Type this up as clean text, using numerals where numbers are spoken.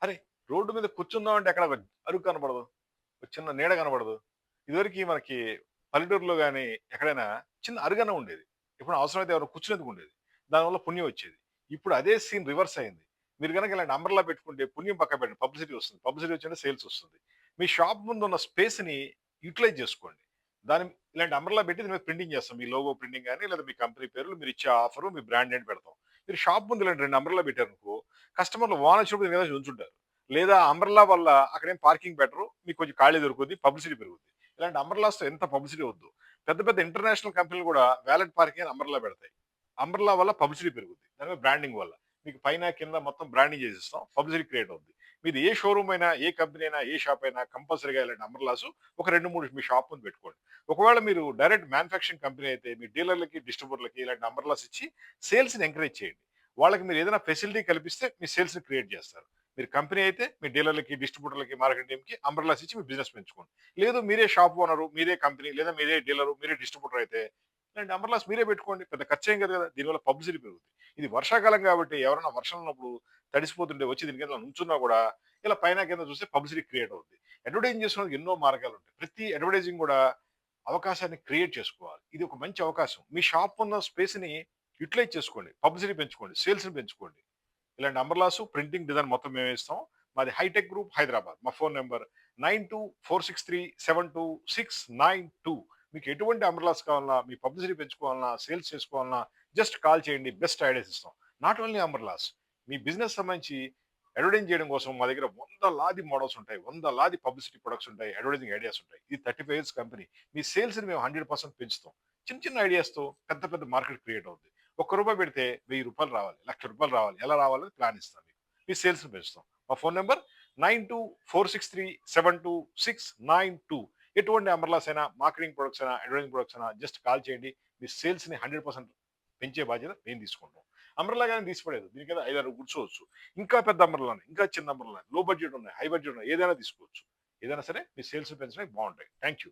అరే! రోడ్డు మీద కూర్చుందామంటే ఎక్కడ అరుగు కనపడదు. ఒక చిన్న నీడ కనపడదు. ఇదివరకి మనకి పల్లెటూరులో గాని, ఎక్కడైనా చిన్న అరుగన్న ఉండేది. ఇప్పుడు అవసరమైతే ఎవరైనా కూర్చునేందుకు ఉండేది. దానివల్ల పుణ్యం వచ్చేది. ఇప్పుడు అదే సీన్ రివర్స్ అయింది. మీరు గనక ఇలాంటి అంబ్రెల్లా పెట్టుకుంటే పుణ్యం పక్కన పెట్టండి. పబ్లిసిటీ వస్తుంది. పబ్లిసిటీ వచ్చింటే సేల్స్ వస్తుంది. మీ షాప్ ముందున్న స్పేస్‌ని యుటిలైజ్ చేసుకోండి. దాని ఇలాంటి అంబ్రెల్లా పెట్టి దీని మీద ప్రింటింగ్ చేస్తాం. మీ లోగో ప్రింటింగ్ గాని, లేదా మీ కంపెనీ పేర్లు, మీరిచ్చే ఆఫరు, మీ బ్రాండ్ నేమ్ పెడతాం. మీరు షాప్ ముందు ఇలాంటి 2 అంబ్రెల్లా పెట్టారనుకో, కస్టమర్‌లు వాన వచ్చినప్పుడు దీని మీద నుంచుంటారు. లేదా అంబ్రెల్లా వల్ల అక్కడేం పార్కింగ్ బెటరు. మీకు కొంచెం ఖాళీ దొరుకుద్ది. పబ్లిసిటీ పెరుగుద్ది. ఇలాంటి అంబ్రెల్లాస్‌తో ఎంత పబ్లిసిటీ వద్దు. పెద్ద పెద్ద ఇంటర్నేషనల్ కంపెనీలు కూడా వాలెట్ పార్కింగ్ అని అంబ్రెల్లా పెడతాయి. అంబ్రెల్లా వల్ల పబ్లిసిటీ పెరుగుద్ది. దాని మీద బ్రాండింగ్ వల్ల. మీకు పైన, కింద మొత్తం బ్రాండింగ్ చేసిస్తాం. పబ్లిసిటీ క్రియేట్ అవుద్ది. మీది ఏ షోరూమ్ అయినా, ఏ కంపెనీ అయినా, ఏ షాప్ అయినా కంపల్సరీగా ఇలాంటి అంబ్రెల్లాస్ ఒక 2, 3 మీ షాప్ ముందు పెట్టుకోండి. ఒకవేళ మీరు డైరెక్ట్ మ్యానుఫ్యాక్చరింగ్ కంపెనీ అయితే మీ డీలర్‌లకి, డిస్ట్రిబ్యూటర్‌లకి ఇలాంటి అంబ్రెల్లాస్ ఇచ్చి సేల్స్‌ని ఎంకరేజ్ చేయండి. వాళ్ళకి మీరు ఏదైనా ఫెసిలిటీ కల్పిస్తే మీ సేల్స్‌ని క్రియేట్ చేస్తారు. మీరు కంపెనీ అయితే మీ డీలర్‌లకి, డిస్ట్రిబ్యూటర్‌లకి, మార్కెటింగ్ టీమ్‌కి అంబ్రెల్లాస్ ఇచ్చి మీ బిజినెస్ పెంచుకోండి. లేదు మీరే షాప్ ఓనరు, మీరే కంపెనీ లేదా మీరే డీలరు, మీరే డిస్ట్రిబ్యూటర్ అయితే ఇలాంటి అంబ్రెల్లాస్ మీరే పెట్టుకోండి. పెద్ద ఖర్చేం కాదు కదా! దీనివల్ల పబ్లిసిటీ పెరుగుద్ది. ఇది వర్షాకాలం కాబట్టి ఎవరైనా వర్షం ఉన్నప్పుడు తడిసిపోతుంటే వచ్చి దీని కింద నుంచున్నా కూడా ఇలా పైన కింద చూస్తే పబ్లిసిటీ క్రియేట్ అవుద్ది. అడ్వర్టైజింగ్ చేసుకోవడానికి ఎన్నో మార్గాలుంటాయి. ప్రతి అడ్వర్టైజింగ్ కూడా అవకాశాన్ని క్రియేట్ చేసుకోవాలి. ఇది ఒక మంచి అవకాశం. మీ షాప్ ఉన్న స్పేస్‌ని యుటిలైజ్ చేసుకోండి. పబ్లిసిటీ పెంచుకోండి. సేల్స్‌ని పెంచుకోండి. ఇలాంటి అంబ్రెల్లాసు, ప్రింటింగ్ డిజైన్ మొత్తం మేమే ఇస్తాం. మాది హైటెక్ గ్రూప్ హైదరాబాద్. మా ఫోన్ నంబర్ 9246372692. మీకు ఎటువంటి అంబ్రెల్లాస్ కావాలన్నా, మీ పబ్లిసిటీ పెంచుకోవాలన్నా, సేల్స్ చేసుకోవాలన్నా జస్ట్ కాల్ చేయండి. బెస్ట్ ఐడియాస్ ఇస్తాం. Not only umbrellas. Me business సంబంధించి అడ్వర్టైజింగ్ చేయడం కోసం మా దగ్గర వందలాది మోడల్స్ ఉంటాయి. వందలాది పబ్లిసిటీ ప్రొడక్ట్స్ ఉంటాయి. అడ్వర్టైజింగ్ ఐడియాస్ ఉంటాయి. ఇది 35 ఇయర్స్ కంపెనీ. మీ సేల్స్‌ని మేము 100% పెంచుతాం. చిన్న చిన్న ఐడియాస్‌తో పెద్ద పెద్ద మార్కెట్ క్రియేట్ అవుద్ది. రూ. 1 పెడితే రూ. 1000 రావాలి. రూ. 1,00,000 రావాలి. ఎలా రావాలని ప్లాన్ ఇస్తాం మీకు. మీ సేల్స్‌ని పెంచుతాం. మా ఫోన్ నంబర్ 9246372692. ఎటువంటి అంబ్రెల్లాస్ అయినా, మార్కెటింగ్ ప్రొడక్ట్స్ అయినా, అడ్వర్టైజింగ్ ప్రొడక్ట్స్ అయినా జస్ట్ కాల్ చేయండి. మీ సేల్స్‌ని 100% పెంచే బాధ్యత మేము తీసుకుంటాం. అంబ్రెల్లా గాని తీసిపడేయదు. దీని కింద 5, 6 కూర్చోవచ్చు. ఇంకా పెద్ద అంబ్రెల్లాని, ఇంకా చిన్న అంబ్రెల్లాని, లో బడ్జెట్ ఉన్నాయి, హై బడ్జెట్ ఉన్నాయి. ఏదైనా తీసుకోవచ్చు. ఏదైనా సరే మీ సేల్స్‌ని పెంచడానికి బావుంటాయి. Thank you.